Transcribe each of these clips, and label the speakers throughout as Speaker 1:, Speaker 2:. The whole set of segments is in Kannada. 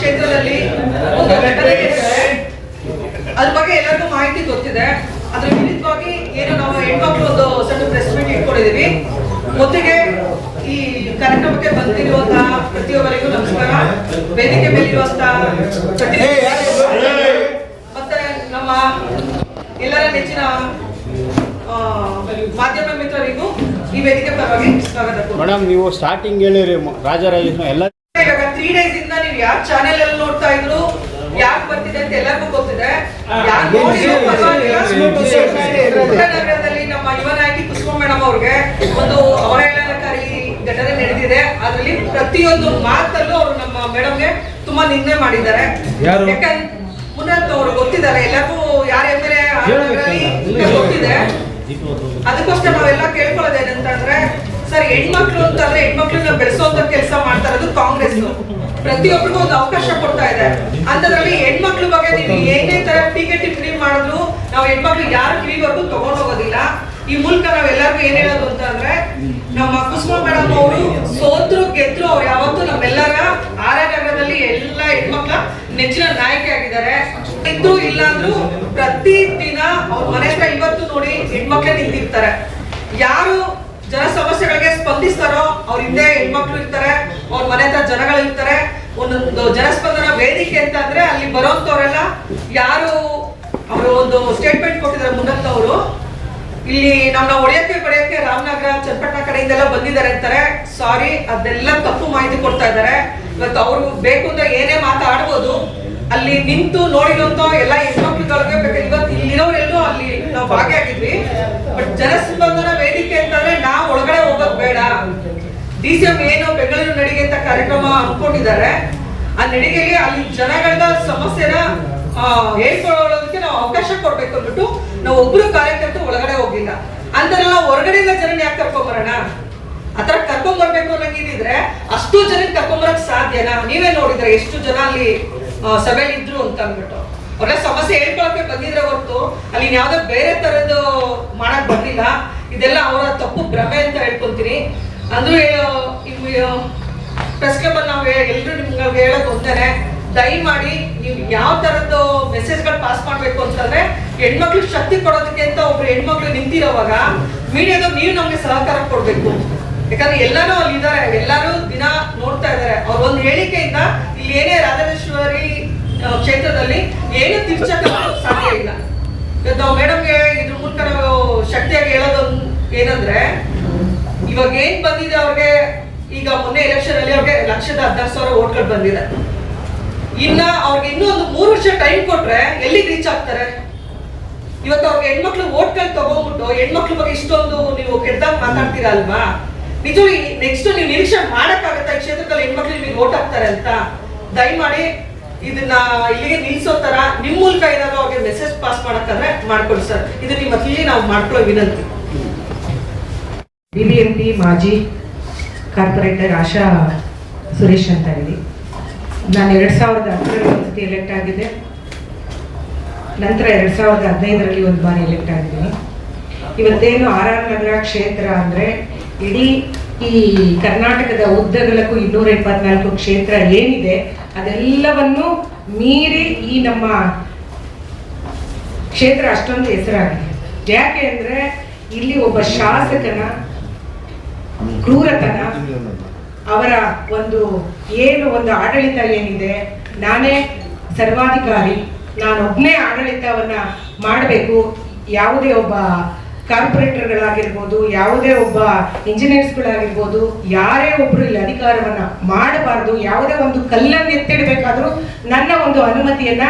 Speaker 1: ಕ್ಷೇತ್ರದಲ್ಲಿ ಒಂದು ಘಟನೆ ನಡೆದಿದೆ. ಅದ್ರ ಬಗ್ಗೆ ಎಲ್ಲರಿಗೂ ಮಾಹಿತಿ ಗೊತ್ತಿದೆ. ಅದ್ರ ವಿರುದ್ಧವಾಗಿ ಏನು ನಾವು ಹೆಣ್ಮಕ್ಳು ಒಂದು ಸಣ್ಣ ಪ್ರೆಸ್ ಮೀಟ್ ಇಟ್ಕೊಂಡಿದೀವಿ. ಮೊದಲಿಗೆ ಈ ಕಾರ್ಯಕ್ರಮಕ್ಕೆ ಬಂದಿರುವಂತಹ ಪ್ರತಿಯೊಬ್ಬರಿಗೂ ನಮಸ್ಕಾರ. ವೇದಿಕೆ ಮೇಲಿರುವಂತಹ ಮತ್ತೆ ನಮ್ಮ ಎಲ್ಲರ ನೆಚ್ಚಿನ ಮಾಧ್ಯಮ ಮಿತ್ರರಿಗೂ ಈ ವೇದಿಕೆ ಪರವಾಗಿ ಸ್ವಾಗತ.
Speaker 2: ಮೇಡಮ್, ನೀವು ಸ್ಟಾರ್ಟಿಂಗ್ ಹೇಳಿರಿ ರಾಜರಾಜೇಶ್ವರಿ ಎಲ್ಲ
Speaker 1: 3 days ಇಂದ ನೀವು ಯಾವ ಚಾನೆಲ್ ಅಲ್ಲಿ ನೋಡ್ತಾ ಇದ್ರು, ಯಾಕೆ ಬರ್ತಿದೆ ಅಂತ ಎಲ್ಲರಿಗೂ ಗೊತ್ತಿದೆ. ನಗರದಲ್ಲಿ ನಮ್ಮ ಯುವ ನಾಯಕಿ ಕುಸುಮ ಮೇಡಮ್ ಅವ್ರಿಗೆ ಒಂದು ಅವಹೇಳನಕಾರಿ ಘಟನೆ ನಡೆದಿದೆ. ಅದರಲ್ಲಿ ಪ್ರತಿಯೊಂದು ಮಾತಲ್ಲೂ ಅವರು ನಮ್ಮ ಮೇಡಮ್ಗೆ ತುಂಬಾ ನಿಂದನೆ ಮಾಡಿದ್ದಾರೆ. ಯಾಕಂದ್ರೆ ಮುನ್ನಂತ ಅವರು ಗೊತ್ತಿದ್ದಾರೆ, ಎಲ್ಲರಿಗೂ ಯಾರ ಎಮ್ಮೆಲೆ ಗೊತ್ತಿದೆ. ಅದಕ್ಕೋಸ್ಕರ ನಾವೆಲ್ಲ ಕೇಳ್ಕೊಳ್ಳೋದೇನಂತಂದ್ರೆ, ಸರ್ ಹೆಣ್ಮಕ್ಳು ಅಂತಂದ್ರೆ ಹೆಣ್ಮಕ್ಳನ್ನ ಬೆಳೆಸೋಂತ ಕೆಲಸ ಮಾಡ್ತಾ ಇರೋದು ಕಾಂಗ್ರೆಸ್. ಪ್ರತಿಯೊಬ್ಬರಿಗೂ ಒಂದು ಅವಕಾಶ ಕೊಡ್ತಾ ಇದೆ. ಅಂತದ್ರಲ್ಲಿ ಹೆಣ್ಮಕ್ಳ ಬಗ್ಗೆ ನೀವು ಏನೇ ತರ ಟೀಕೆ ಟಿಪ್ಪಣಿ ಮಾಡಿದ್ರು ನಾವು ಹೆಣ್ಮಕ್ಳು ಯಾರ ಕಿವಿವರೆಗೂ ತಗೊಂಡೋಗೋದಿಲ್ಲ. ಈ ಮೂಲಕ ನಾವೆಲ್ಲರಿಗೂ ಏನ್ ಹೇಳೋದು ಅಂತಂದ್ರೆ, ನಮ್ಮ ಕುಸುಮ ಮೇಡಮ್ ಅವರು ಸೋತ್ರು ಗೆದ್ರು ಅವ್ರು ಯಾವತ್ತೂ ನಮ್ಮೆಲ್ಲರ ನಗರದಲ್ಲಿ ಎಲ್ಲ ಹೆಣ್ಮಕ್ಳ ನೆಚ್ಚಿನ ನಾಯಕಿ ಆಗಿದ್ದಾರೆ. ಇದ್ರು ಇಲ್ಲ ಅಂದ್ರು ಪ್ರತಿ ದಿನ ಅವ್ರ ಮನೆ ಹತ್ರ ಇವತ್ತು ನೋಡಿ ಹೆಣ್ಮಕ್ಳೇ ನಿಂತಿರ್ತಾರೆ. ಯಾರು ಜನ ಸಮಸ್ಯೆಗಳಿಗೆ ಸ್ಪಂದಿಸ್ತಾರೋ ಅವ್ರ ಹಿಂದೆ ಹೆಣ್ಮಕ್ಳು ಇರ್ತಾರೆ, ಅವ್ರ ಮನೆ ಹತ್ರ ಜನಗಳು ಇರ್ತಾರೆ. ಒಂದೊಂದು ಜನಸ್ಪಂದನ ವೇದಿಕೆ ಅಂತ ಅಂದ್ರೆ ಅಲ್ಲಿ ಬರೋಂತವ್ರೆಲ್ಲ ಯಾರು ಅವರು ಒಂದು ಸ್ಟೇಟ್ಮೆಂಟ್ ಕೊಟ್ಟಿದ್ದಾರೆ ಮುನ್ನಂತವ್ರು, ಇಲ್ಲಿ ನಮ್ಮ ಹೊಡೆಯಕ್ಕೆ ರಾಮನಗರ ಚನ್ನಪಟ್ಟಣ ಕಡೆಯಿಂದೆಲ್ಲ ಬಂದಿದ್ದಾರೆ ಅಂತಾರೆ. ಸಾರಿ, ಅದೆಲ್ಲ ತಪ್ಪು ಮಾಹಿತಿ ಕೊಡ್ತಾ ಇದ್ದಾರೆ. ಇವತ್ತು ಅವ್ರು ಬೇಕು ಅಂತ ಏನೇ ಮಾತಾಡ್ಬೋದು, ಅಲ್ಲಿ ನಿಂತು ನೋಡಿರೋಂತ ಎಲ್ಲ ಹೆಣ್ಮಕ್ಳುಗಳಿಗೆ ಬೇಕು. ಇವತ್ತು ಇಲ್ಲಿರೋರೆಲ್ಲೂ ಅಲ್ಲಿ ನಾವು ಭಾಗಿಯಾಗಿದ್ವಿ. ಬಟ್ ಜನಸ್ಪಂದನ ವೇದಿಕೆ ಅಂತಂದ್ರೆ ನಾವು ಒಳಗಡೆ ಹೋಗೋದು ಬೇಡ. DCM ಏನು ಬೆಂಗಳೂರು ನಡಿಗೆ ಅಂತ ಕಾರ್ಯಕ್ರಮ ಅನ್ಕೊಂಡಿದ್ದಾರೆ. ಆ ನಡಿಗೆಗೆ ಅಲ್ಲಿ ಜನಗಳ ಸಮಸ್ಯೆನ ಹೇಳ್ಕೊಳ್ಳೋದಕ್ಕೆ ನಾವು ಅವಕಾಶ ಕೊಡ್ಬೇಕು ಅಂದ್ಬಿಟ್ಟು ನಾವು ಒಬ್ರು ಕಾರ್ಯಕರ್ತರು ಒಳಗಡೆ ಹೋಗಿಲ್ಲ. ಅಂತಾರೆಲ್ಲ ಹೊರಗಡೆಯಿಂದ ಜನ ಯಾಕೆ ಕರ್ಕೊಂಬರೋಣ? ಆತರ ಕರ್ಕೊಂಡ್ ಬರ್ಬೇಕು ಅನ್ನಂಗಿದ್ರೆ ಅಷ್ಟು ಜನಕ್ಕೆ ಕರ್ಕೊಂಬರಕ್ ಸಾಧ್ಯನಾ? ನೀವೇ ನೋಡಿದ್ರೆ ಎಷ್ಟು ಜನ ಅಲ್ಲಿ ಸಭೆಯಲ್ಲಿ ಇದ್ರು ಅಂತ ಅಂದ್ಬಿಟ್ಟು ಅವ್ರೆಲ್ಲ ಸಮಸ್ಯೆ ಹೇಳ್ಕೊಳಕ್ಕೆ ಬಂದಿದ್ರೆ ಹೊರತು ಅಲ್ಲಿ ಯಾವ್ದೋ ಬೇರೆ ತರದ್ದು ಮಾಡಕ್ ಬಂದಿಲ್ಲ. ಇದೆಲ್ಲ ಅವರ ತಪ್ಪು ಭ್ರಮೆ ಅಂತ ಹೇಳ್ಕೊಂತೀನಿ. ಅಂದ್ರೂ ಪ್ರೆಸ್ ಕ್ಲಬ್ ಅಲ್ಲಿ ನಾವು ಎಲ್ರು ನಿಮ್ಗೆ ಹೇಳೋದು ಒಂದೇನೆ, ದಯಮಾಡಿ ನೀವು ಯಾವ ತರದ್ದು ಮೆಸೇಜ್ಗಳು ಪಾಸ್ ಮಾಡ್ಬೇಕು ಅಂತಂದ್ರೆ ಹೆಣ್ಮಕ್ಳು ಶಕ್ತಿ ಕೊಡೋದಕ್ಕೆ ಅಂತ ಒಬ್ರು ಹೆಣ್ಮಕ್ಳು ನಿಂತಿರೋವಾಗ ಮೀಡಿಯಾದವ್ರು ನೀವು ನಮ್ಗೆ ಸಹಕಾರ ಕೊಡ್ಬೇಕು. ಯಾಕಂದ್ರೆ ಎಲ್ಲಾನು ಅಲ್ಲಿ ಇದಾರೆ, ಎಲ್ಲಾರು ದಿನ ನೋಡ್ತಾ ಇದಾರೆ. ಅವ್ರ ಒಂದು ಹೇಳಿಕೆಯಿಂದ ಇಲ್ಲಿ ಏನೇ ರಾಜರಾಜೇಶ್ವರಿ ಕ್ಷೇತ್ರದಲ್ಲಿ ಏನು ತಿರ್ಚಕ್ಕೆ ಸಾಧ್ಯ ಇಲ್ಲ. ನಾವು ಮೇಡಮ್ಗೆ ಇದ್ರ ಮೂಲಕ ನಾವು ಶಕ್ತಿಯಾಗಿ ಹೇಳೋದು ಏನಂದ್ರೆ, ಇವಾಗ ಏನ್ ಬಂದಿದೆ ಅವ್ರಿಗೆ, ಈಗ ಮೊನ್ನೆ ಎಲೆಕ್ಷನ್ ಅಲ್ಲಿ ಅವ್ರಿಗೆ 1,16,000 ಓಟ್ಗಳು ಬಂದಿದೆ. ಇನ್ನ ಅವ್ರಿಗೆ ಇನ್ನೂ ಒಂದು 3 ವರ್ಷ ಟೈಮ್ ಕೊಟ್ರೆ ಎಲ್ಲಿಗೆ ರೀಚ್ ಆಗ್ತಾರೆ? ಇವತ್ತು ಅವ್ರಿಗೆ ಹೆಣ್ಮಕ್ಳು ಓಟ್ಗಳು ತಗೊಂಡ್ಬಿಟ್ಟು ಹೆಣ್ಮಕ್ಳ ಬಗ್ಗೆ ಇಷ್ಟೊಂದು ನೀವು ಕೆಟ್ಟದಾಗ ಮಾತಾಡ್ತೀರಾ ಅಲ್ವಾ? ನಿಜವಾಗಿ ನೆಕ್ಸ್ಟ್ ನೀವು ನಿರೀಕ್ಷೆ ಮಾಡಕ್ಕಾಗತ್ತಾ ಈ ಕ್ಷೇತ್ರದಲ್ಲಿ ಹೆಣ್ಮಕ್ಳು ನಿಮಗೆ ಓಟ್ ಹಾಕ್ತಾರೆ ಅಂತ? ದಯಮಾಡಿ ಇದನ್ನ ಇಲ್ಲಿಗೆ ನಿಲ್ಸೋ ತರ ನಿಮ್ ಮೂಲಕ ಏನಾದ್ರು ಅವ್ರಿಗೆ ಮೆಸೇಜ್ ಪಾಸ್ ಮಾಡಕ್ಕಂದ್ರೆ ಮಾಡ್ಕೊಡಿ ಸರ್. ಇದು ನಿಮ್ಮ ಇಲ್ಲಿ ನಾವು ಮಾಡ್ಕೊಳ್ಳೋ ವಿನಂತಿ.
Speaker 3: BBMP ಮಾಜಿ ಕಾರ್ಪೊರೇಟರ್ ಆಶಾ ಸುರೇಶ್ ಅಂತ ಹೇಳಿ, ನಾನು 2010ರಲ್ಲಿ ಒಂದ್ಸತಿ ಎಲೆಕ್ಟ್ ಆಗಿದ್ದೆ. ನಂತರ 2015ರಲ್ಲಿ ಒಂದು ಬಾರಿ ಎಲೆಕ್ಟ್ ಆಗಿದ್ದೀನಿ. ಇವತ್ತೇನು ನಗರ ಕ್ಷೇತ್ರ ಅಂದರೆ ಇಡೀ ಈ ಕರ್ನಾಟಕದ ಉದ್ದಗಲಕ್ಕೂ 274 ಕ್ಷೇತ್ರ ಏನಿದೆ ಅದೆಲ್ಲವನ್ನು ಮೀರಿ ಈ ನಮ್ಮ ಕ್ಷೇತ್ರ ಅಷ್ಟೊಂದು ಹೆಸರಾಗಿದೆ. ಯಾಕೆ ಅಂದರೆ ಇಲ್ಲಿ ಒಬ್ಬ ಶಾಸಕನ ಕ್ರೂರತನ, ಅವರ ಒಂದು ಒಂದು ಆಡಳಿತ ಏನಿದೆ, ನಾನೇ ಸರ್ವಾಧಿಕಾರಿ, ನಾನೊಬ್ಬನೇ ಆಡಳಿತವನ್ನ ಮಾಡಬೇಕು, ಯಾವುದೇ ಒಬ್ಬ ಕಾರ್ಪೊರೇಟರ್ಗಳಾಗಿರ್ಬೋದು, ಯಾವುದೇ ಒಬ್ಬ ಇಂಜಿನಿಯರ್ಸ್ಗಳಾಗಿರ್ಬೋದು, ಯಾರೇ ಒಬ್ರು ಇಲ್ಲಿ ಅಧಿಕಾರವನ್ನ ಮಾಡಬಾರ್ದು, ಯಾವುದೇ ಒಂದು ಕಲ್ಲನ್ನು ಎತ್ತಿಡಬೇಕಾದ್ರೂ ನನ್ನ ಒಂದು ಅನುಮತಿಯನ್ನ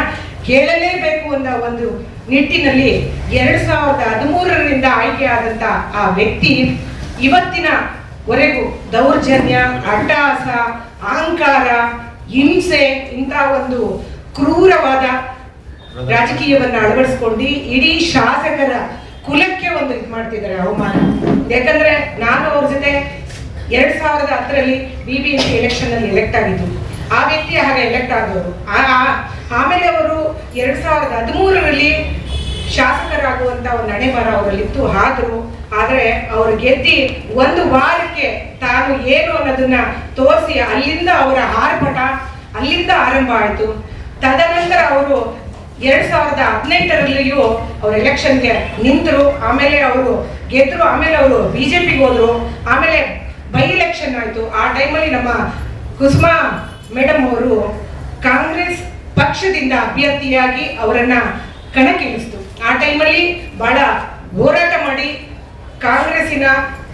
Speaker 3: ಕೇಳಲೇಬೇಕು ಅನ್ನೋ ಒಂದು ನಿಟ್ಟಿನಲ್ಲಿ 2013ರಿಂದ ಆಯ್ಕೆಯಾದಂತ ಆ ವ್ಯಕ್ತಿ ಇವತ್ತಿನವರೆಗೂ ದೌರ್ಜನ್ಯ, ಅಟ್ಟಹಾಸ, ಅಹಂಕಾರ, ಹಿಂಸೆ, ಇಂಥ ಒಂದು ಕ್ರೂರವಾದ ರಾಜಕೀಯವನ್ನ ಅಳವಡಿಸ್ಕೊಂಡು ಇಡೀ ಶಾಸಕರ ಕುಲಕ್ಕೆ ಒಂದು ಇದು ಮಾಡ್ತಿದ್ದಾರೆ, ಅವಮಾನ. ಯಾಕಂದ್ರೆ ನಾನು ಅವ್ರ ಜೊತೆ 2010ರಲ್ಲಿ BBMP ಎಲೆಕ್ಷನ್ ಅಲ್ಲಿ ಎಲೆಕ್ಟ್ ಆಗಿದ್ದು, ಆ ವ್ಯಕ್ತಿ ಹಾಗೆ ಎಲೆಕ್ಟ್ ಆದವರು. ಆಮೇಲೆ ಅವರು 2013ರಲ್ಲಿ ಶಾಸಕರಾಗುವಂತ ಒಂದು ಹಣೆಬರ ಅವರಲ್ಲಿತ್ತು. ಆದರೆ ಅವರು ಗೆದ್ದಿ 1 ವಾರಕ್ಕೆ ತಾನು ಏನು ಅನ್ನೋದನ್ನ ತೋರಿಸಿ ಅಲ್ಲಿಂದ ಅವರ ಆರ್ಭಟ, ಅಲ್ಲಿಂದ ಆರಂಭ ಆಯಿತು. ತದನಂತರ ಅವರು 2018ರಲ್ಲಿಯೂ ಅವರು ಎಲೆಕ್ಷನ್ಗೆ ನಿಂತರು. ಆಮೇಲೆ ಅವರು ಗೆದ್ರು. ಆಮೇಲೆ ಅವರು ಬಿಜೆಪಿಗೆ ಹೋದ್ರು. ಆಮೇಲೆ ಬೈ ಎಲೆಕ್ಷನ್ ಆಯಿತು. ಆ ಟೈಮಲ್ಲಿ ನಮ್ಮ ಕುಸುಮಾ ಮೇಡಮ್ ಅವರು ಕಾಂಗ್ರೆಸ್ ಪಕ್ಷದಿಂದ ಅಭ್ಯರ್ಥಿಯಾಗಿ ಅವರನ್ನ ಕಣಕ್ಕಿಳಿಸಿತು. ಆ ಟೈಮಲ್ಲಿ ಬಹಳ ಹೋರಾಟ ಮಾಡಿ ಕಾಂಗ್ರೆಸ್ಸಿನ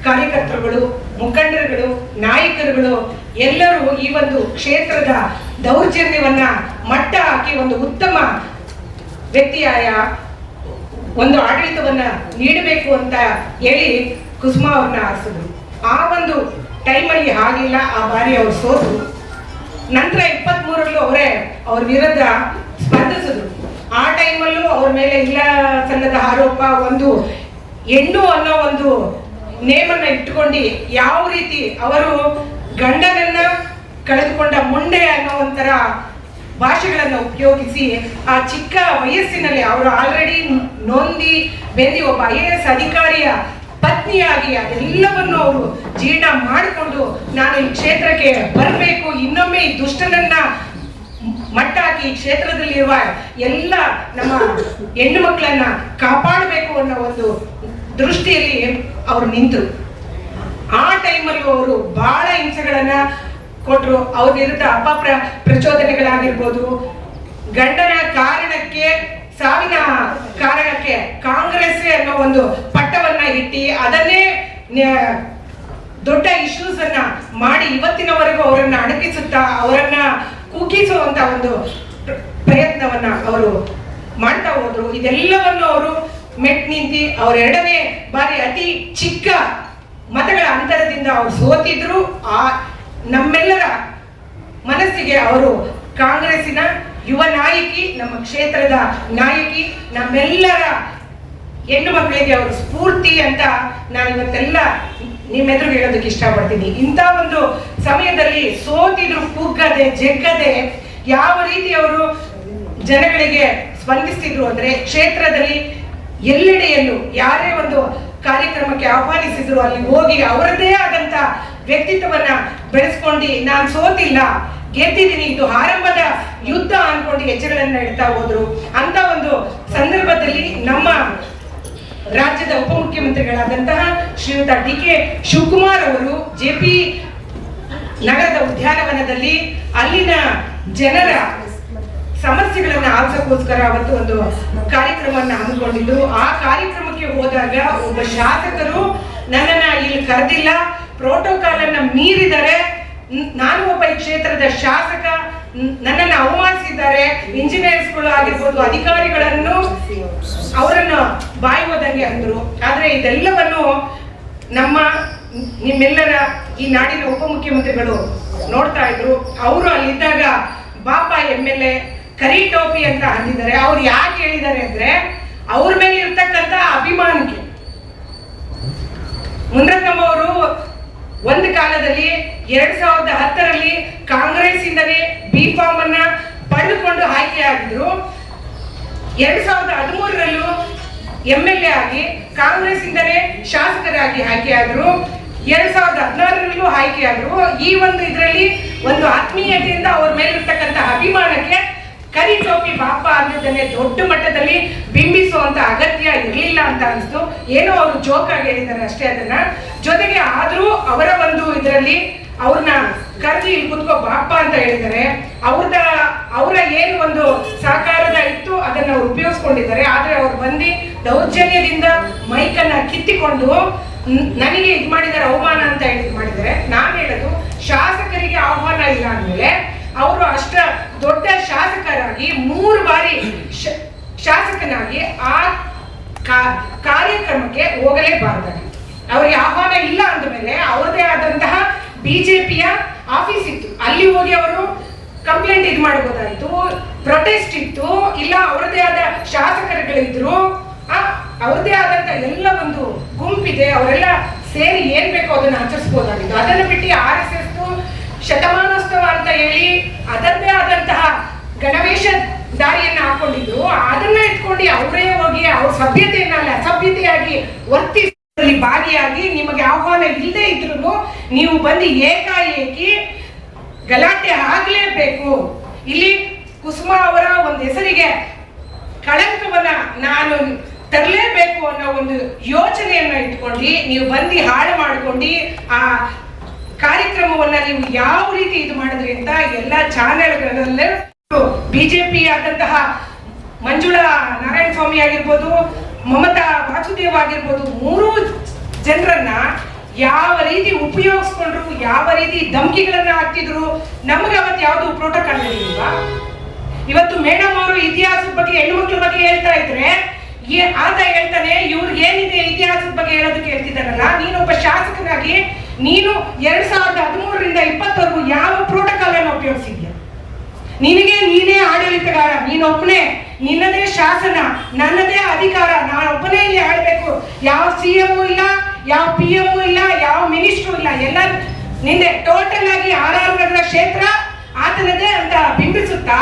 Speaker 3: ಕಾರ್ಯಕರ್ತರುಗಳು, ಮುಖಂಡರುಗಳು, ನಾಯಕರುಗಳು ಎಲ್ಲರೂ ಈ ಒಂದು ಕ್ಷೇತ್ರದ ದೌರ್ಜನ್ಯವನ್ನ ಮಟ್ಟ ಹಾಕಿ ಒಂದು ಉತ್ತಮ ವ್ಯಕ್ತಿಯಾಯ ಒಂದು ಆಡಳಿತವನ್ನ ನೀಡಬೇಕು ಅಂತ ಹೇಳಿ ಕುಸುಮಾ ಅವ್ರನ್ನ ಆರಿಸಿದ್ರು. ಆ ಒಂದು ಟೈಮಲ್ಲಿ ಆಗಿಲ್ಲ. ಆ ಬಾರಿ ಅವ್ರು ಸೋತರು. ನಂತರ 23ರಲ್ಲೂ ಅವರೇ ಅವ್ರ ವಿರುದ್ಧ ಸ್ಪರ್ಧಿಸಿದ್ರು. ಆ ಟೈಮಲ್ಲೂ ಅವ್ರ ಮೇಲೆ ಇಲ್ಲ ಸಲ್ಲದ ಆರೋಪ, ಒಂದು ಹೆಣ್ಣು ಅನ್ನೋ ಒಂದು ನೇಮನ್ನ ಇಟ್ಟುಕೊಂಡು ಯಾವ ರೀತಿ ಅವರು ಗಂಡನನ್ನ ಕಳೆದುಕೊಂಡ ಮುಂಡೆ ಅನ್ನೋ ಒಂಥರ ಭಾಷೆಗಳನ್ನು ಉಪಯೋಗಿಸಿ ಆ ಚಿಕ್ಕ ವಯಸ್ಸಿನಲ್ಲಿ ಅವರು ಆಲ್ರೆಡಿ ನೊಂದಿ ಬೆಂದಿ ಒಬ್ಬ IAS ಅಧಿಕಾರಿಯ ಪತ್ನಿಯಾಗಿ ಅದೆಲ್ಲವನ್ನು ಅವರು ಜೀರ್ಣ ಮಾಡಿಕೊಂಡು ನಾನು ಈ ಕ್ಷೇತ್ರಕ್ಕೆ ಬರಬೇಕು, ಇನ್ನೊಮ್ಮೆ ಈ ದುಷ್ಟನನ್ನ ಮಟ್ಟ ಹಾಕಿ ಈ ಕ್ಷೇತ್ರದಲ್ಲಿರುವ ಎಲ್ಲ ನಮ್ಮ ಹೆಣ್ಣು ಮಕ್ಕಳನ್ನ ಕಾಪಾಡಬೇಕು ಅನ್ನೋ ಒಂದು ದೃಷ್ಟಿಯಲ್ಲಿ ಅವರು ನಿಂತರು. ಆ ಟೈಮಲ್ಲೂ ಅವರು ಬಹಳ ಹಿಂಸೆಗಳನ್ನ ಕೊಟ್ಟರು. ಅವ್ರ ವಿರುದ್ಧ ಪ್ರಚೋದನೆಗಳಾಗಿರ್ಬೋದು, ಗಂಡನ ಕಾರಣಕ್ಕೆ ಸಾವಿನ ಕಾರಣಕ್ಕೆ ಕಾಂಗ್ರೆಸ್ ಅನ್ನೋ ಒಂದು ಪಟ್ಟವನ್ನ ಇಟ್ಟಿ ಅದನ್ನೇ ದೊಡ್ಡ ಇಶ್ಯೂಸ್ ಅನ್ನ ಮಾಡಿ ಇವತ್ತಿನವರೆಗೂ ಅವರನ್ನ ಅಡಗಿಸುತ್ತಾ ಅವರನ್ನ ಕುಗ್ಗಿಸುವಂತ ಒಂದು ಪ್ರಯತ್ನವನ್ನ ಅವರು ಮಾಡ್ತಾ ಹೋದ್ರು. ಇದೆಲ್ಲವನ್ನು ಅವರು ಮೆಟ್ ನಿಂತಿ ಅವ್ರ 2ನೇ ಬಾರಿ ಅತಿ ಚಿಕ್ಕ ಮತಗಳ ಅಂತರದಿಂದ ಅವರು ಸೋತಿದ್ರು. ಆ ನಮ್ಮೆಲ್ಲರ ಮನಸ್ಸಿಗೆ ಅವರು ಕಾಂಗ್ರೆಸ್ಸಿನ ಯುವ ನಾಯಕಿ, ನಮ್ಮ ಕ್ಷೇತ್ರದ ನಾಯಕಿ, ನಮ್ಮೆಲ್ಲರ ಹೆಣ್ಣು ಮಕ್ಕಳಿಗೆ ಅವರು ಸ್ಫೂರ್ತಿ ಅಂತ ನಾನು ಇವತ್ತೆಲ್ಲ ನಿಮ್ಮೆದುರು ಹೇಳೋದಕ್ಕೆ ಇಷ್ಟಪಡ್ತೀನಿ. ಇಂಥ ಒಂದು ಸಮಯದಲ್ಲಿ ಸೋತಿದ್ರು ಕುಗ್ಗದೆ ಜಗ್ಗದೆ ಯಾವ ರೀತಿ ಅವರು ಜನಗಳಿಗೆ ಸ್ಪಂದಿಸ್ತಿದ್ರು ಅಂದ್ರೆ ಕ್ಷೇತ್ರದಲ್ಲಿ ಎಲ್ಲೆಡೆಯಲ್ಲೂ ಯಾರೇ ಒಂದು ಕಾರ್ಯಕ್ರಮಕ್ಕೆ ಆಹ್ವಾನಿಸಿದ್ರು ಅಲ್ಲಿ ಹೋಗಿ ಅವರದೇ ಆದಂತ ವ್ಯಕ್ತಿತ್ವವನ್ನ ಬೆಳೆಸ್ಕೊಂಡು ನಾನು ಸೋತಿಲ್ಲ, ಗೆದ್ದಿದ್ದೀನಿ, ಇದು ಆರಂಭದ ಯುದ್ಧ ಅನ್ಕೊಂಡು ಹೆಜ್ಜೆಗಳನ್ನ ಇಡ್ತಾ ಹೋದ್ರು. ಅಂತ ಒಂದು ಸಂದರ್ಭದಲ್ಲಿ ನಮ್ಮ ರಾಜ್ಯದ ಉಪಮುಖ್ಯಮಂತ್ರಿಗಳಾದಂತಹ ಶ್ರೀಯುತ DK ಶಿವಕುಮಾರ್ ಅವರು JP ನಗರದ ಉದ್ಯಾನವನದಲ್ಲಿ ಅಲ್ಲಿನ ಜನರ ಸಮಸ್ಯೆಗಳನ್ನ ಆಲಿಸೋಕ್ಕೋಸ್ಕರ ಅವತ್ತು ಒಂದು ಕಾರ್ಯಕ್ರಮವನ್ನು ಹಮ್ಮಿಕೊಂಡಿದ್ದು. ಆ ಕಾರ್ಯಕ್ರಮಕ್ಕೆ ಹೋದಾಗ ಒಬ್ಬ ಶಾಸಕರು ನನ್ನನ್ನ ಇಲ್ಲಿ ಕರೆದಿಲ್ಲ, ಪ್ರೋಟೋಕಾಲ್ ಅನ್ನ ಮೀರಿದರೆ, ನಾನು ಒಬ್ಬ ಈ ಕ್ಷೇತ್ರದ ಶಾಸಕ, ನನ್ನನ್ನು ಅವಮಾನಿಸಿದ್ದಾರೆ, ಇಂಜಿನಿಯರ್ಸ್ಗಳು ಆಗಿರ್ಬೋದು ಅಧಿಕಾರಿಗಳನ್ನು ಅವರನ್ನು ಬಾಯಿ ಹೋದಂಗೆ ಅಂದ್ರು. ಆದ್ರೆ ಇದೆಲ್ಲವನ್ನು ನಿಮ್ಮೆಲ್ಲರ ಈ ನಾಡಿನ ಉಪಮುಖ್ಯಮಂತ್ರಿಗಳು ನೋಡ್ತಾ ಇದ್ರು. ಅವರು ಅಲ್ಲಿದ್ದಾಗ ಬಾಪ MLA ಕರಿ ಟೋಪಿ ಅಂತ ಅಂದಿದ್ದಾರೆ. ಅವ್ರು ಯಾಕೆ ಹೇಳಿದ್ದಾರೆ ಅಂದ್ರೆ ಅವ್ರ ಮೇಲೆ ಇರ್ತಕ್ಕಂಥ ಅಭಿಮಾನಕ್ಕೆ. ಮುನಿರತ್ನಮ್ಮ ಅವರು ಒಂದು ಕಾಲದಲ್ಲಿ 2010ರಲ್ಲಿ ಕಾಂಗ್ರೆಸ್ ಇಂದನೇ B.Pharm ಅನ್ನ ಪಡೆದುಕೊಂಡು ಆಯ್ಕೆಯಾಗಿದ್ರು. 2013ರಲ್ಲೂ MLA ಆಗಿ ಕಾಂಗ್ರೆಸ್ ಇಂದನೇ ಶಾಸಕರಾಗಿ ಆಯ್ಕೆಯಾದ್ರು. 2016ರಲ್ಲೂ ಆಯ್ಕೆಯಾದ್ರು. ಈ ಒಂದು ಇದರಲ್ಲಿ ಒಂದು ಆತ್ಮೀಯತೆಯಿಂದ ಅವ್ರ ಮೇಲಿರ್ತಕ್ಕಂಥ ಅಭಿಮಾನಕ್ಕೆ ಕರಿ ಟೋಪಿ ಬಾಪ ಅನ್ನೋದನ್ನೇ ದೊಡ್ಡ ಮಟ್ಟದಲ್ಲಿ ಬಿಂಬಿಸುವಂತ ಅಗತ್ಯ ಇರಲಿಲ್ಲ ಅಂತ ಅನಿಸ್ತು. ಏನೋ ಅವರು ಜೋಕಾಗಿ ಹೇಳಿದ್ದಾರೆ ಅಷ್ಟೇ ಅದನ್ನ. ಜೊತೆಗೆ ಆದ್ರೂ ಅವರ ಒಂದು ಇದರಲ್ಲಿ ಅವ್ರನ್ನ ಕರೆದು ಇಲ್ಲಿ ಕುತ್ಕೋ ಬಾಪ ಅಂತ ಹೇಳಿದ್ದಾರೆ. ಅವರ ಏನು ಒಂದು ಸಹಕಾರದ ಇತ್ತು ಅದನ್ನ ಅವ್ರು ಉಪಯೋಗಿಸ್ಕೊಂಡಿದ್ದಾರೆ. ಆದ್ರೆ ಅವ್ರು ಬಂದು ದೌರ್ಜನ್ಯದಿಂದ ಮೈಕನ್ನ ಕಿತ್ತಿಕೊಂಡು ನನಗೆ ಇದು ಮಾಡಿದ್ದಾರೆ, ಅವಮಾನ ಅಂತ ಹೇಳಿ ಮಾಡಿದ್ದಾರೆ. ನಾನು ಹೇಳೋದು ಶಾಸಕರಿಗೆ ಆಹ್ವಾನ ಇಲ್ಲ ಅಂದ್ಮೇಲೆ ಅವರು ಅಷ್ಟ ದೊಡ್ಡ ಶಾಸಕರಾಗಿ 3 ಬಾರಿ ಶಾಸಕನಾಗಿ ಆ ಕಾರ್ಯಕ್ರಮಕ್ಕೆ ಹೋಗಲೇಬಾರದಾಗಿ ಅವರಿಗೆ ಆಹ್ವಾನ ಇಲ್ಲ ಅಂದಮೇಲೆ ಅವರದೇ ಆದಂತಹ ಬಿಜೆಪಿಯ ಆಫೀಸ್ ಇತ್ತು, ಅಲ್ಲಿ ಹೋಗಿ ಅವರು ಕಂಪ್ಲೇಂಟ್ ಇದು ಮಾಡಬಹುದಾಯ್ತು, ಪ್ರೊಟೆಸ್ಟ್ ಇತ್ತು, ಇಲ್ಲ ಅವರದೇ ಆದ ಶಾಸಕರುಗಳಿದ್ರು, ಅವ್ರದೇ ಆದಂತ ಎಲ್ಲ ಒಂದು ಗುಂಪಿದೆ, ಅವರೆಲ್ಲ ಸೇರಿ ಏನ್ ಬೇಕೋ ಅದನ್ನ ಆಚರಿಸಬಹುದಾಗಿತ್ತು. ಅದನ್ನು ಬಿಟ್ಟು RSS ಶತಮಾನೋತ್ಸವ ಅಂತ ಹೇಳಿ ಅದರದೇ ಆದಂತಹ ಗಣವೇಶ ದಾರಿಯನ್ನ ಹಾಕೊಂಡಿದ್ರು. ಅದನ್ನ ಇಟ್ಕೊಂಡು ಅವರೇ ಹೋಗಿ ಅವ್ರ ಸಭ್ಯತೆಯನ್ನ ಅಸಭ್ಯತೆಯಾಗಿ ವರ್ತಿಸಿ ಭಾಗಿಯಾಗಿ ನಿಮಗೆ ಆಹ್ವಾನ ಇಲ್ಲದೆ ಇದ್ರು ನೀವು ಬಂದು ಏಕಾಏಕಿ ಗಲಾಟೆ ಆಗಲೇಬೇಕು. ಇಲ್ಲಿ ಕುಸುಮಾ ಅವರ ಒಂದು ಹೆಸರಿಗೆ ಕಳಂಕವನ್ನ ನಾನು ತರಲೇಬೇಕು ಅನ್ನೋ ಒಂದು ಯೋಚನೆಯನ್ನ ಇಟ್ಕೊಂಡು ನೀವು ಬಂದು ಹಾಳು ಮಾಡ್ಕೊಂಡು ಆ ಕಾರ್ಯಕ್ರಮವನ್ನ ನೀವು ಯಾವ ರೀತಿ ಇದು ಮಾಡಿದ್ರಿ ಅಂತ ಎಲ್ಲ ಚಾನೆಲ್ಗಳಲ್ಲೇ ಬಿಜೆಪಿ ಆದಂತಹ ಮಂಜುಳಾ ನಾರಾಯಣ ಸ್ವಾಮಿ ಆಗಿರ್ಬೋದು, ಮಮತಾ ವಾಸುದೇವ್ ಆಗಿರ್ಬೋದು, 3 ಜನರನ್ನ ಯಾವ ರೀತಿ ಉಪಯೋಗಿಸ್ಕೊಂಡ್ರು, ಯಾವ ರೀತಿ ಧಮಕಿಗಳನ್ನ ಹಾಕ್ತಿದ್ರು. ನಮ್ಗೆ ಅವತ್ತು ಯಾವುದು ಪ್ರೋಟೋಕಾಲ್ ಇಲ್ವಾ? ಇವತ್ತು ಮೇಡಮ್ ಅವರು ಇತಿಹಾಸದ ಬಗ್ಗೆ ಹೆಣ್ಣುಮಕ್ಳ ಬಗ್ಗೆ ಹೇಳ್ತಾ ಇದ್ರೆ ಆತ ಹೇಳ್ತಾನೆ ಇವ್ರಿಗೆ ಏನಿದೆ ಇತಿಹಾಸದ ಬಗ್ಗೆ ಹೇಳೋದಕ್ಕೆ ಹೇಳ್ತಿದ್ದಾರಲ್ಲ. ನೀನೊಬ್ಬ ಶಾಸಕನಾಗಿ ನೀನು 2013ರಿಂದ 2020ವರೆಗೂ ಯಾವ ಪ್ರೋಟೋಕಾಲ್ ಅನ್ನು ಉಪಯೋಗಿಸಿದ್ಯಾ? ನಿನಗೆ ನೀನೇ ಆಡಳಿತಗಾರ, ನೀನೊಬ್ಬನೇ, ನಿನ್ನದೇ ಶಾಸನ, ನನ್ನದೇ ಅಧಿಕಾರ, ನಾನೊಬ್ಬನೇ ಇಲ್ಲಿ ಆಡಬೇಕು. ಯಾವ CM ಇಲ್ಲ, ಯಾವ PM ಇಲ್ಲ, ಯಾವ ಮಿನಿಸ್ಟ್ರು ಇಲ್ಲ, ಎಲ್ಲ ನಿಂದೆ. ಟೋಟಲ್ ಆಗಿ RR ನಗರ ಕ್ಷೇತ್ರ ಆತನದೇ ಅಂತ ಬಿಂಬಿಸುತ್ತಾ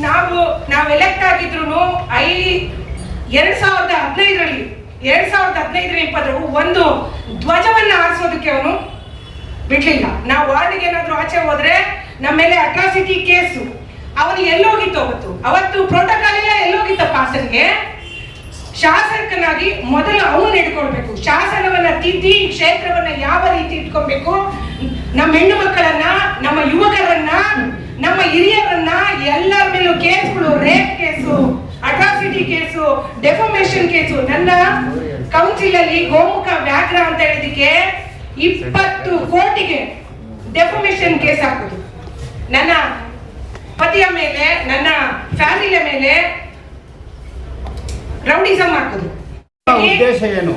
Speaker 3: ನಾವು ಎಲೆಕ್ಟ್ ಆಗಿದ್ರು 2015ರಲ್ಲಿ 2015-20 ಒಂದು ಧ್ವಜವನ್ನ ಹಾರಿಸೋದಕ್ಕೆ ಅವನು ಬಿಡ್ಲಿಲ್ಲ. ನಾವು ವಾರ್ಡ್ಗೆ ಏನಾದ್ರು ಆಚೆ ಹೋದ್ರೆ ನಮ್ಮ ಮೇಲೆ ಅಟ್ರಾಸಿಟಿ ಕೇಸು. ಅವನು ಎಲ್ಲೋಗಿತ್ತು ಅವತ್ತು ಪ್ರೋಟೋಕಾಲ್ ಎಲ್ಲ ಎಲ್ಲೋಗಿತ್ತಪ್ಪ ಆತನಿಗೆ? ಶಾಸಕನಾಗಿ ಮೊದಲು ಅವನು ಹಿಡ್ಕೊಳ್ಬೇಕು. ಶಾಸನವನ್ನ ತಿದ್ದಿ ಕ್ಷೇತ್ರವನ್ನ ಯಾವ ರೀತಿ ಇಟ್ಕೊಬೇಕು, ನಮ್ಮ ಹೆಣ್ಣು ಮಕ್ಕಳನ್ನ, ನಮ್ಮ ಯುವಕರನ್ನ, ನಮ್ಮ ಹಿರಿಯರನ್ನ ಎಲ್ಲರ ಮೇಲೂ ಕೇಸ್ಗಳು, rape case, atrocity case, defamation case. ನನ್ನ ಕೌನ್ಸಿಲ್ ಅಲ್ಲಿ ಗೋಮುಖ ವ್ಯಾಘ್ರ ಅಂತ ಹೇಳಿದಕ್ಕೆ 20 ಕೋಟಿಗೆ ಡೆಫಮೇಷನ್ ಕೇಸ್ ಹಾಕುದು. ನನ್ನ ಪತಿಯ ಮೇಲೆ, ನನ್ನ ಫ್ಯಾಮಿಲಿಯ ಮೇಲೆ ರೌಡಿಸಂ ಹಾಕುದು.
Speaker 2: ಉದ್ದೇಶ ಏನು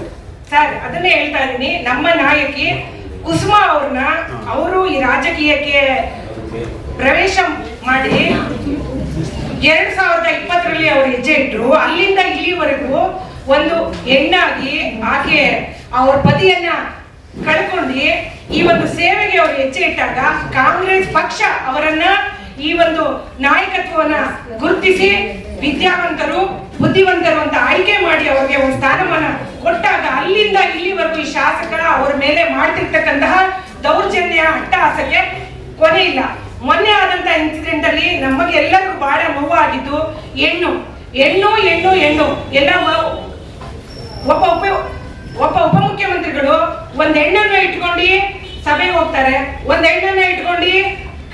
Speaker 3: ಸರ್? ಅದನ್ನೇ ಹೇಳ್ತಾ ಇದ್ದೀನಿ. ನಮ್ಮ ನಾಯಕಿ ಕುಸುಮಾ ಅವ್ರನ್ನ ಅವರು ಈ ರಾಜಕೀಯಕ್ಕೆ ಪ್ರವೇಶ ಮಾಡಿ 2020ರಲ್ಲಿ ಅವರು ಹೆಜ್ಜೆ ಇಟ್ರು. ಅಲ್ಲಿಂದ ಇಲ್ಲಿವರೆಗೂ ಒಂದು ಹೆಣ್ಣಾಗಿ ಆಕೆ ಅವ್ರ ಪತಿಯನ್ನ ಕಳ್ಕೊಂಡು ಈ ಒಂದು ಸೇವೆಗೆ ಅವರು ಹೆಜ್ಜೆ ಇಟ್ಟಾಗ ಕಾಂಗ್ರೆಸ್ ಪಕ್ಷ ಅವರನ್ನ ಈ ಒಂದು ನಾಯಕತ್ವವನ್ನ ಗುರುತಿಸಿ ವಿದ್ಯಾವಂತರು, ಬುದ್ಧಿವಂತರು ಅಂತ ಆಯ್ಕೆ ಮಾಡಿ ಅವರಿಗೆ ಒಂದು ಸ್ಥಾನಮಾನ ಕೊಟ್ಟಾಗ ಅಲ್ಲಿಂದ ಇಲ್ಲಿವರೆಗೂ ಈ ಶಾಸಕ ಅವರ ಮೇಲೆ ಮಾಡ್ತಿರ್ತಕ್ಕಂತಹ ದೌರ್ಜನ್ಯ, ಅಟ್ಟಹಾಸಕ್ಕೆ ಕೊನೆ ಇಲ್ಲ. ಮೊನ್ನೆ ಆದಂತಹ ಇನ್ಸಿಡೆಂಟ್ ಅಲ್ಲಿ ನಮಗೆ ಎಲ್ಲರಿಗೂ ಬಹಳ ನೋವಾಗಿದ್ದು ಹೆಣ್ಣು ಎಲ್ಲ ಒಬ್ಬ ಉಪಮುಖ್ಯಮಂತ್ರಿಗಳು ಒಂದ್ ಹೆಣ್ಣನ್ನ ಇಟ್ಕೊಂಡು ಸಭೆಗೆ ಹೋಗ್ತಾರೆ, ಒಂದ್ ಹೆಣ್ಣನ್ನ ಇಟ್ಕೊಂಡು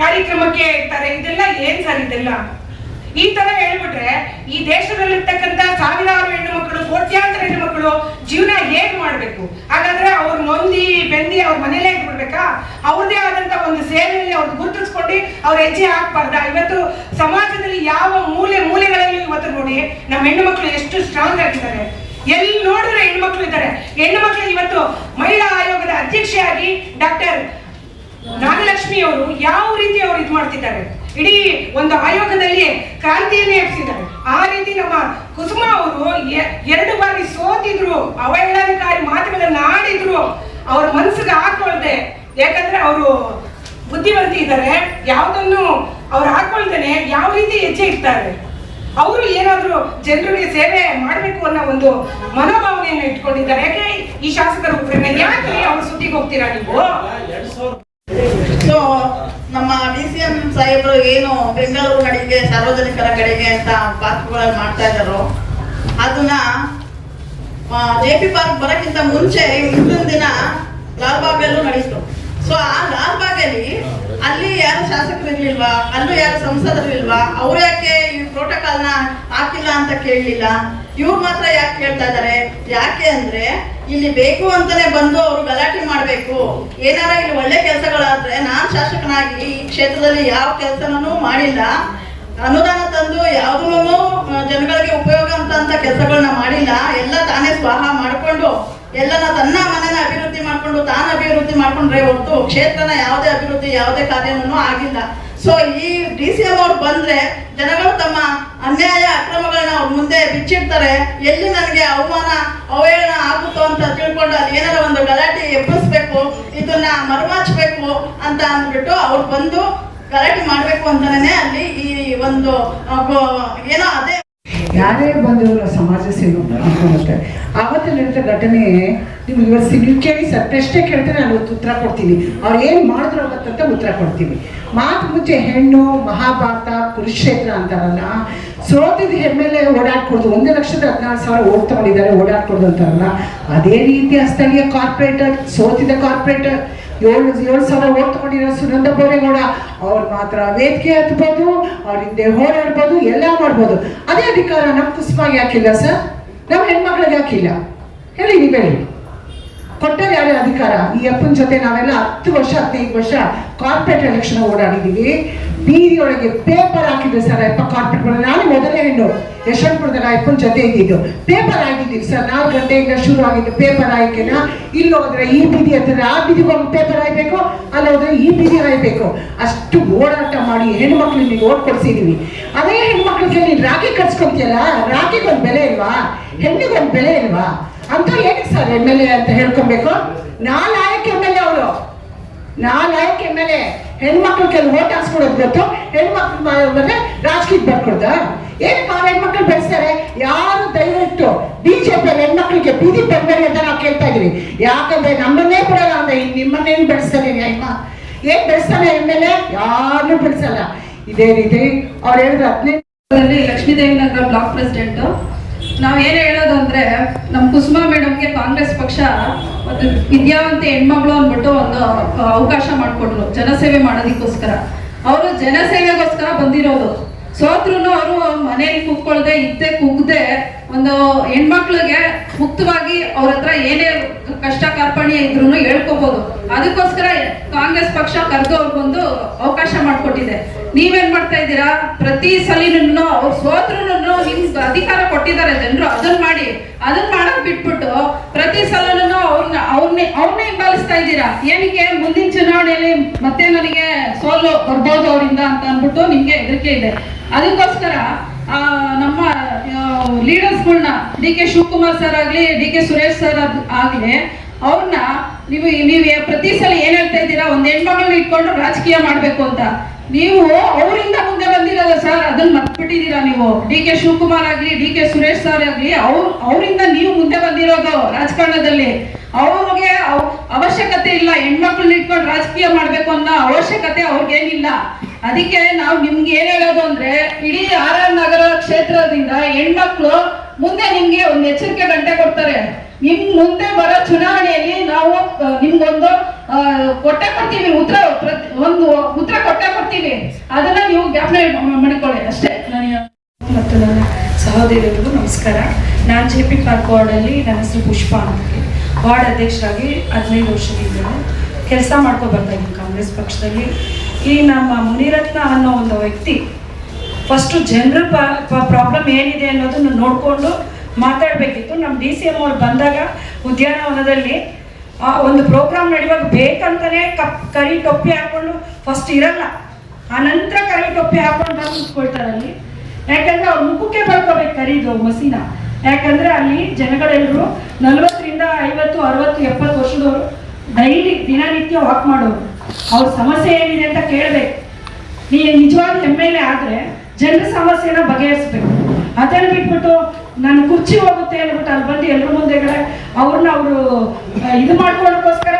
Speaker 3: ಕಾರ್ಯಕ್ರಮಕ್ಕೆ ಇರ್ತಾರೆ. ಇದೆಲ್ಲ ಏನ್ ಸರ್? ಇದೆಲ್ಲ ಈ ತರ ಹೇಳ್ಬಿಟ್ರೆ ಈ ದೇಶದಲ್ಲಿರ್ತಕ್ಕಂಥ ಸಾವಿರಾರು ಹೆಣ್ಣು ಮಕ್ಕಳು, ಕೋಟ್ಯಾಂತರ ಹೆಣ್ಣು ಮಕ್ಕಳು ಜೀವನ ಹೇಗ್ ಮಾಡ್ಬೇಕು? ಹಾಗಾದ್ರೆ ಅವ್ರು ನೊಂದಿ ಬೆಂದಿ ಅವ್ರ ಮನೇಲೇ ಇಟ್ಬಿಡ್ಬೇಕಾ? ಅವ್ರದೇ ಆದಂತ ಒಂದು ಸೇವೆಯಲ್ಲಿ ಅವ್ರು ಗುರುತಿಸ್ಕೊಂಡು ಅವ್ರ ಹೆಜ್ಜೆ ಹಾಕ್ಬಾರ್ದ? ಇವತ್ತು ಸಮಾಜದಲ್ಲಿ ಯಾವ ಮೂಲೆಗಳಲ್ಲಿ ಇವತ್ತು ನೋಡಿ ನಮ್ಮ ಹೆಣ್ಣು ಮಕ್ಕಳು ಎಷ್ಟು ಸ್ಟ್ರಾಂಗ್ ಆಗಿದ್ದಾರೆ. ಎಲ್ಲಿ ನೋಡಿದ್ರೆ ಹೆಣ್ಮಕ್ಳು ಇದ್ದಾರೆ. ಹೆಣ್ಣು ಮಕ್ಕಳು ಇವತ್ತು ಮಹಿಳಾ ಆಯೋಗದ ಅಧ್ಯಕ್ಷೆಯಾಗಿ ಡಾಕ್ಟರ್ ನಾಗಲಕ್ಷ್ಮಿ ಅವರು ಯಾವ ರೀತಿ ಅವರು ಇದು ಮಾಡ್ತಿದ್ದಾರೆ, ಇಡೀ ಒಂದು ಆಯೋಗದಲ್ಲಿ ಕ್ರಾಂತಿಯನ್ನೇ ಎಬ್ಸಿದ್ದಾರೆ. ಆ ರೀತಿ ನಮ್ಮ ಕುಸುಮಾ ಅವರು 2 ಬಾರಿ ಸೋತಿದ್ರು, ಅವಹೇಳನಕಾರಿ ಮಾತುಗಳನ್ನ ಆಡಿದ್ರು, ಅವ್ರ ಮನಸ್ಸಿಗೆ ಹಾಕೊಳ್ದೆ. ಯಾಕಂದ್ರೆ ಅವರು ಬುದ್ಧಿವಂತಿ ಇದ್ದಾರೆ, ಯಾವುದನ್ನು ಅವ್ರು ಹಾಕೊಳ್ದೇನೆ ಯಾವ ರೀತಿ ಹೆಜ್ಜೆ ಇಡ್ತಾರೆ. ಅವರು ಏನಾದ್ರು ಜನರಿಗೆ ಸೇವೆ ಮಾಡಬೇಕು ಅನ್ನೋ ಒಂದು ಮನೋಭಾವನೆಯನ್ನು ಇಟ್ಕೊಂಡಿದ್ದಾರೆ. ಯಾಕೆ ಈ ಶಾಸಕರು ಯಾಕೆ ಅವ್ರ ಸುದ್ದಿಗೆ ಹೋಗ್ತೀರಾ ನೀವು?
Speaker 4: ಸೊ ನಮ್ಮ DCM ಸಾಹೇಬರು ಏನು ಬೆಂಗಳೂರು ಕಡೆಗೆ, ಸಾರ್ವಜನಿಕರ ಕಡೆಗೆ ಅಂತ ಪಾರ್ಕ್ಗಳಲ್ಲಿ ಮಾಡ್ತಾ ಇದ್ದಾರೋ ಅದನ್ನ JP ಪಾರ್ಕ್ ಬರೋಕ್ಕಿಂತ ಮುಂಚೆ ಹಿಂದಿನ ದಿನ ಲಾಲ್ಬಾಗಲ್ಲೂ ನಡೆಯಿತು. ಸೊ ಆ ಲಾಲ್ಬಾಗಲ್ಲಿ ಅಲ್ಲಿ ಯಾರು ಶಾಸಕರು ಇರ್ಲಿಲ್ವಾ, ಅಲ್ಲೂ ಯಾರು ಸಂಸದರು ಇಲ್ವಾ? ಅವ್ರು ಯಾಕೆ ಈ ಪ್ರೋಟೋಕಾಲ್ನ ಹಾಕಿಲ್ಲ ಅಂತ ಕೇಳಲಿಲ್ಲ? ಇವ್ರು ಮಾತ್ರ ಯಾಕೆ ಕೇಳ್ತಾ ಇದ್ದಾರೆ? ಯಾಕೆ ಅಂದ್ರೆ ಇಲ್ಲಿ ಬೇಕು ಅಂತಾನೆ ಬಂದು ಅವರು ಗಲಾಟೆ ಮಾಡ್ಬೇಕು. ಏನಾರ ಇಲ್ಲಿ ಒಳ್ಳೆ ಕೆಲಸಗಳಾದ್ರೆ, ನಾನ್ ಶಾಸಕನಾಗಿ ಈ ಕ್ಷೇತ್ರದಲ್ಲಿ ಯಾವ ಕೆಲಸನೂ ಮಾಡಿಲ್ಲ, ಅನುದಾನ ತಂದು ಯಾವುದನ್ನು ಜನಗಳಿಗೆ ಉಪಯೋಗ ಅಂತ ಕೆಲಸಗಳನ್ನ ಮಾಡಿಲ್ಲ. ಎಲ್ಲ ತಾನೇ ಸ್ವಾಹ ಮಾಡಿಕೊಂಡು ಎಲ್ಲನ ತನ್ನ ಮನೆನ ಅಭಿವೃದ್ಧಿ ಮಾಡ್ಕೊಂಡು ತಾನು ಅಭಿವೃದ್ಧಿ ಮಾಡ್ಕೊಂಡ್ರೆ ಹೊರತು ಕ್ಷೇತ್ರನ ಯಾವುದೇ ಅಭಿವೃದ್ಧಿ, ಯಾವುದೇ ಕಾರ್ಯನೂ ಆಗಿಲ್ಲ. ಸೊ ಈ DCM ಅವ್ರು ಬಂದ್ರೆ ಜನಗಳು ತಮ್ಮ ಅನ್ಯಾಯ ಅಕ್ರಮಗಳನ್ನ ಅವ್ರ ಮುಂದೆ ಬಿಚ್ಚಿಡ್ತಾರೆ. ಎಲ್ಲಿ ನನಗೆ ಅವಹೇಳನ ಆಗುತ್ತೋ ಅಂತ ತಿಳ್ಕೊಂಡು ಅಲ್ಲಿ ಏನಾರ ಒಂದು ಗಲಾಟೆ ಎಬ್ಬಿಸ್ಬೇಕು, ಇದನ್ನ ಮರುಮಾಚ್ಬೇಕು ಅಂತ ಅಂದ್ಬಿಟ್ಟು ಅವ್ರು ಬಂದು ಗಲಾಟೆ ಮಾಡ್ಬೇಕು ಅಂತಾನೆ ಅಲ್ಲಿ ಈ ಒಂದು ಏನೋ ಅದೇ
Speaker 3: ಯಾರೇ ಬಂದವರು ಸಮಾಜ ಸೇವೆ ಅನ್ಕೊಂಡ್ರೆ ಆವತ್ತು ನಡೆದ ಘಟನೆ ನಿಮ್ಗೆ ಇವತ್ತು ನೀವು ಕೇಳಿ ಸರ್ ಪ್ರಶ್ನೆ ಕೇಳ್ತಾರೆ ನಾನು ಉತ್ತರ ಕೊಡ್ತೀನಿ. ಅವ್ರು ಏನು ಮಾಡಿದ್ರು ಅವತ್ತಂತ ಉತ್ತರ ಕೊಡ್ತೀವಿ. ಮಾತು ಮುಂಚೆ ಹೆಣ್ಣು ಮಹಾಭಾರತ ಕುರುಕ್ಷೇತ್ರ ಅಂತಾರಲ್ಲ, ಸೋತಿದ ಹೆಮ್ಮೆಲೆ ಓಡಾಡ್ಕೊಡ್ದು 1,14,000 ಓಟ್ ತಗೊಂಡಿದ್ದಾರೆ ಓಡಾಡ್ಕೊಡ್ದು ಅಂತಾರಲ್ಲ, ಅದೇ ರೀತಿಯ ಸ್ಥಳೀಯ ಕಾರ್ಪೊರೇಟರ್ ಸೋತಿದ ಕಾರ್ಪೊರೇಟರ್ 7,000 ಓಟ್ ತಗೊಂಡಿರೋ ಸುನಂದ ಬೋರೇಗೌಡ ಅವ್ರು ಮಾತ್ರ ವೇದಿಕೆ ಹತ್ಬೋದು, ಅವ್ರ ಹಿಂದೆ ಹೋರಾಡ್ಬೋದು, ಎಲ್ಲ ಮಾಡ್ಬೋದು. ಅದೇ ಅಧಿಕಾರ ನಮ್ಮ ಕುಸುಮಾಗಿ ಯಾಕಿಲ್ಲ ಸರ್? ನಮ್ಮ ಹೆಣ್ಮಕ್ಳಿಗೆ ಯಾಕಿಲ್ಲ ಹೇಳಿ? ನೀವು ಹೇಳಿ. ಕೊಟ್ಟರೆ ಯಾರೇ ಅಧಿಕಾರ? ಈ ಅಪ್ಪನ ಜೊತೆ ನಾವೆಲ್ಲ 10 ವರ್ಷ 15 ವರ್ಷ ಕಾರ್ಪೊರೇಟ್ ಎಲೆಕ್ಷನ್ ಓಡಾಡಿದ್ದೀವಿ. ಬೀದಿಯೊಳಗೆ ಪೇಪರ್ ಹಾಕಿದ್ದೆ ಸರ್ ಕಾರ್ಪೊರೇಟ್. ನಾನು ಮೊದಲೇ ಹೆಣ್ಣು ಯಶವಂತಪುರದಾಗ ಅಪ್ಪನ ಜೊತೆ ಇದ್ದಿದ್ದು. ಪೇಪರ್ ಆಗಿದ್ದೀವಿ ಸರ್. 4 ಗಂಟೆಯಿಂದ ಶುರು ಆಗಿದ್ದು ಪೇಪರ್ ಆಯ್ಕೆನ. ಇಲ್ಲಿ ಹೋದ್ರೆ ಈ ಬೀದಿ ಹತ್ತಿರ ಆ ಬೀದಿಗೆ ಹೋಗಿ ಪೇಪರ್ ಹಾಯ್ಬೇಕು, ಅಲ್ಲಿ ಹೋದ್ರೆ ಈ ಬೀದಿ ಹಾಯ್ಬೇಕು. ಅಷ್ಟು ಓಡಾಟ ಮಾಡಿ ಹೆಣ್ಮಕ್ಳಿಗೆ ನೀವು ಓಟ್ ಕೊಡ್ಸಿದೀವಿ. ಅದೇ ಹೆಣ್ಮಕ್ಳಿಗೆ ನೀನು ರಾಖಿ ಕಟ್ಸ್ಕೊಂತೀಯಲ್ಲ, ರಾಖಿಗೊಂದು ಬೆಲೆ ಇಲ್ವಾ? ಹೆಣ್ಣಿಗೊಂದು ಬೆಲೆ ಇಲ್ವಾ ಅಂತ ಏನಕ್ಕೆ ಸರ್ MLA ಅಂತ ಹೇಳ್ಕೊಬೇಕು? ನಾಲಾಯಕ್ MLA ಅವರು, ನಾಲಾಯಕ್ MLA. ಹೆಣ್ಮಕ್ಳು ಕೆಲವು ಓಟ್ ಹಾಕ್ಸ್ಕೊಡೋದು ಗೊತ್ತು, ಹೆಣ್ಮಕ್ಳು ಮತ್ತೆ ರಾಜಕೀಯಕ್ಕೆ ಬರ್ಕೊಡ್ದ? ಏನಕ್ಕೆ ಅವ್ರ ಹೆಣ್ಮಕ್ಳು ಬೆಳೆಸ್ತಾರೆ? ಯಾರು ದಯವಿಟ್ಟು BJP ಹೆಣ್ಮಕ್ಳಿಗೆ ಬೀದಿ ಬಂದರಿ ಅಂತ ನಾವು ಕೇಳ್ತಾ ಇದೀವಿ. ಯಾಕಂದ್ರೆ ನಮ್ಮನ್ನೇ ಬಿಡಲ್ಲ ಅಂದ್ರೆ ನಿಮ್ಮನ್ನೇನು ಬೆಳೆಸ್ತಾನೆ? ಅಮ್ಮ ಏನ್ ಬೆಳೆಸ್ತಾನೆ MLA? ಯಾರನ್ನೂ ಬೆಳೆಸಲ್ಲ. ಇದೇ ರೀತಿ ಅವ್ರು ಹೇಳಿದ್ರು 15
Speaker 5: ಲಕ್ಷ್ಮೀದೇವಿನಗರ ಬ್ಲಾಕ್ ಪ್ರೆಸಿಡೆಂಟ್. ನಾವು ಏನು ಹೇಳೋದು ಅಂದ್ರೆ, ನಮ್ಮ ಕುಸುಮಾ ಮೇಡಮ್ಗೆ ಕಾಂಗ್ರೆಸ್ ಪಕ್ಷ ಮತ್ತು ವಿದ್ಯಾವಂತ ಹೆಣ್ಮಗಳು ಅಂದ್ಬಿಟ್ಟು ಒಂದು ಅವಕಾಶ ಮಾಡಿಕೊಟ್ರು ಜನಸೇವೆ ಮಾಡೋದಕ್ಕೋಸ್ಕರ. ಅವರು ಜನಸೇವೆಗೋಸ್ಕರ ಬಂದಿರೋದು. ಸೋತ್ರು ಅವರು ಮನೇಲಿ ಕುಕ್ಕೊಳ್ದೆ ಇದ್ದೆ ಕುಗ್ದೆ ಒಂದು ಹೆಣ್ಮಕ್ಳಿಗೆ ಮುಕ್ತವಾಗಿ ಅವ್ರ ಹತ್ರ ಏನೇ ಕಷ್ಟ ಕಾರ್ಪಣ್ಯ ಇದ್ರು ಹೇಳ್ಕೋಬಹುದು. ಅದಕ್ಕೋಸ್ಕರ ಕಾಂಗ್ರೆಸ್ ಪಕ್ಷ ಕರೆದು ಅವ್ರಿಗೊಂದು ಅವಕಾಶ ಮಾಡಿಕೊಟ್ಟಿದೆ. ನೀವೇನ್ ಮಾಡ್ತಾ ಇದ್ದೀರಾ? ಪ್ರತಿ ಸಲಿನೂ ಅವ್ರು ಸೋತ್ರು ನಿಮ್ಗೆ ಅಧಿಕಾರ ಕೊಟ್ಟಿದ್ದಾರೆ ಜನರು, ಅದನ್ನ ಮಾಡಿ. ಅದನ್ನ ಮಾಡೋದ್ ಬಿಟ್ಬಿಟ್ಟು ಪ್ರತಿ ಸಲನೂ ಅವ್ರನ್ನೇ ಹಿಂಬಾಲಿಸ್ತಾ ಇದ್ದೀರಾ. ಏನಕ್ಕೆ? ಮುಂದಿನ ಚುನಾವಣೆಯಲ್ಲಿ ಮತ್ತೆ ನನಗೆ ಸೋಲು ಬರ್ಬೋದು ಅವರಿಂದ ಅಂತ ಅಂದ್ಬಿಟ್ಟು ನಿಮ್ಗೆ ಹೆದರಿಕೆ ಇದೆ. ಅದಕ್ಕೋಸ್ಕರ ನಮ್ಮ ಲೀಡರ್ಸ್ಗಳನ್ನ DK ಶಿವಕುಮಾರ್ ಸರ್ ಆಗ್ಲಿ, DK ಸುರೇಶ್ ಸರ್ ಆಗ್ಲಿ, ಅವ್ರನ್ನ ನೀವು ಪ್ರತಿ ಸಲ ಏನ್ ಹೇಳ್ತಾ ಇದ್ದೀರಾ? ಒಂದ್ ಹೆಣ್ಮಗಳನ್ನ ಇಟ್ಕೊಂಡು ರಾಜಕೀಯ ಮಾಡ್ಬೇಕು ಅಂತ. ನೀವು ಅವರಿಂದ ಮುಂದೆ ಬಂದಿರೋದು ಸರ್, ಅದನ್ನ ಮರ್ತ್ಬಿಟ್ಟಿದ್ದೀರಾ ನೀವು. DK ಶಿವಕುಮಾರ್ ಆಗ್ಲಿ, DK ಸುರೇಶ್ ಸರ್ ಆಗ್ಲಿ, ಅವರಿಂದ ನೀವು ಮುಂದೆ ಬಂದಿರೋದು ರಾಜಕಾರಣದಲ್ಲಿ. ಅವ್ರಿಗೆ ಅವಶ್ಯಕತೆ ಇಲ್ಲ ಹೆಣ್ಮಕ್ಳನ್ನ ಇಟ್ಕೊಂಡು ರಾಜಕೀಯ ಮಾಡ್ಬೇಕು ಅನ್ನೋ ಅವಶ್ಯಕತೆ ಅವ್ರಿಗೇನಿಲ್ಲ. ಅದಕ್ಕೆ ನಾವು ನಿಮ್ಗೆ ಏನ್ ಹೇಳೋದು ಅಂದ್ರೆ, ಇಡೀ RR ನಗರ ಕ್ಷೇತ್ರದಿಂದ ಹೆಣ್ಮಕ್ಳು ಮುಂದೆ ನಿಮ್ಗೆ ಒಂದು ಎಚ್ಚರಿಕೆ ಗಂಟೆ ಕೊಡ್ತಾರೆ. ನಿಮ್ ಮುಂದೆ ಬರೋ ಚುನಾವಣೆಯಲ್ಲಿ ನಾವು ನಿಮ್ಗೊಂದು ಕೊಟ್ಟೆ ಕೊಡ್ತೀವಿ, ಒಂದು ಉತ್ತರ ಕೊಟ್ಟೆ ಕೊಡ್ತೀವಿ. ಅದನ್ನ ನೀವು ಜ್ಞಾಪನೆ ಮಾಡಿಕೊಳ್ಳಿ ಅಷ್ಟೇ.
Speaker 6: ಮತ್ತು ನನ್ನ ಸಹೋದರಿಯರಿಗೂ ನಮಸ್ಕಾರ. ನಾನು JP ಪಾರ್ಕ್ ವಾರ್ಡಲ್ಲಿ, ನನ್ನ ಹೆಸರು ಪುಷ್ಪಾ ಅಂತ, ವಾರ್ಡ್ ಅಧ್ಯಕ್ಷರಾಗಿ 15 ವರ್ಷದಿಂದ ಕೆಲಸ ಮಾಡ್ಕೊಂಡು ಬರ್ತಾ ಇದ್ದೀನಿ ಕಾಂಗ್ರೆಸ್ ಪಕ್ಷದಲ್ಲಿ. ಈ ನಮ್ಮ ಮುನಿರತ್ನ ಅನ್ನೋ ಒಂದು ವ್ಯಕ್ತಿ ಫಸ್ಟು ಜನರ ಪ್ರಾಬ್ಲಮ್ ಏನಿದೆ ಅನ್ನೋದನ್ನು ನೋಡಿಕೊಂಡು ಮಾತಾಡಬೇಕಿತ್ತು. ನಮ್ಮ DCM ಅವ್ರು ಬಂದಾಗ ಉದ್ಯಾನವನದಲ್ಲಿ ಒಂದು ಪ್ರೋಗ್ರಾಮ್ ನಡೆಯುವಾಗ ಬೇಕಂತಾನೆ ಕರಿ ಟೊಪ್ಪಿ ಹಾಕ್ಕೊಂಡು ಫಸ್ಟ್ ಇರಲ್ಲ, ಆನಂತರ ಕರಿ ಟೊಪ್ಪಿ ಹಾಕೊಂಡು ಬಂದು ಕೂತ್ಕೊಳ್ತಾರೆ ಅಲ್ಲಿ. ಯಾಕಂದರೆ ಅವ್ರ ಮುಖಕ್ಕೆ ಬರ್ಕೋಬೇಕು ಕರೀದು ಮಸೀನ. ಯಾಕಂದರೆ ಅಲ್ಲಿ ಜನಗಳೆಲ್ಲರೂ 40ರಿಂದ 50, 60, 70 ವರ್ಷದವರು ಡೈಲಿ ದಿನನಿತ್ಯ ವಾಕ್ ಮಾಡೋರು. ಅವ್ರ ಸಮಸ್ಯೆ ಏನಿದೆ ಅಂತ ಕೇಳಬೇಕು. ನೀವು ನಿಜವಾದ MLA ಆದರೆ ಜನರ ಸಮಸ್ಯೆನ ಬಗೆಹರಿಸ್ಬೇಕು. ಅದನ್ನು ಬಿಟ್ಬಿಟ್ಟು ನನ್ನ ಕುರ್ಚಿ ಹೋಗುತ್ತೆ ಅಂದ್ಬಿಟ್ಟು ಅಲ್ಲಿ ಬಂದು ಎಲ್ಲರ ಮುಂದೆಗಡೆ ಅವ್ರನ್ನ ಅವರು ಇದು ಮಾಡ್ಕೊಳ್ಳೋಕ್ಕೋಸ್ಕರ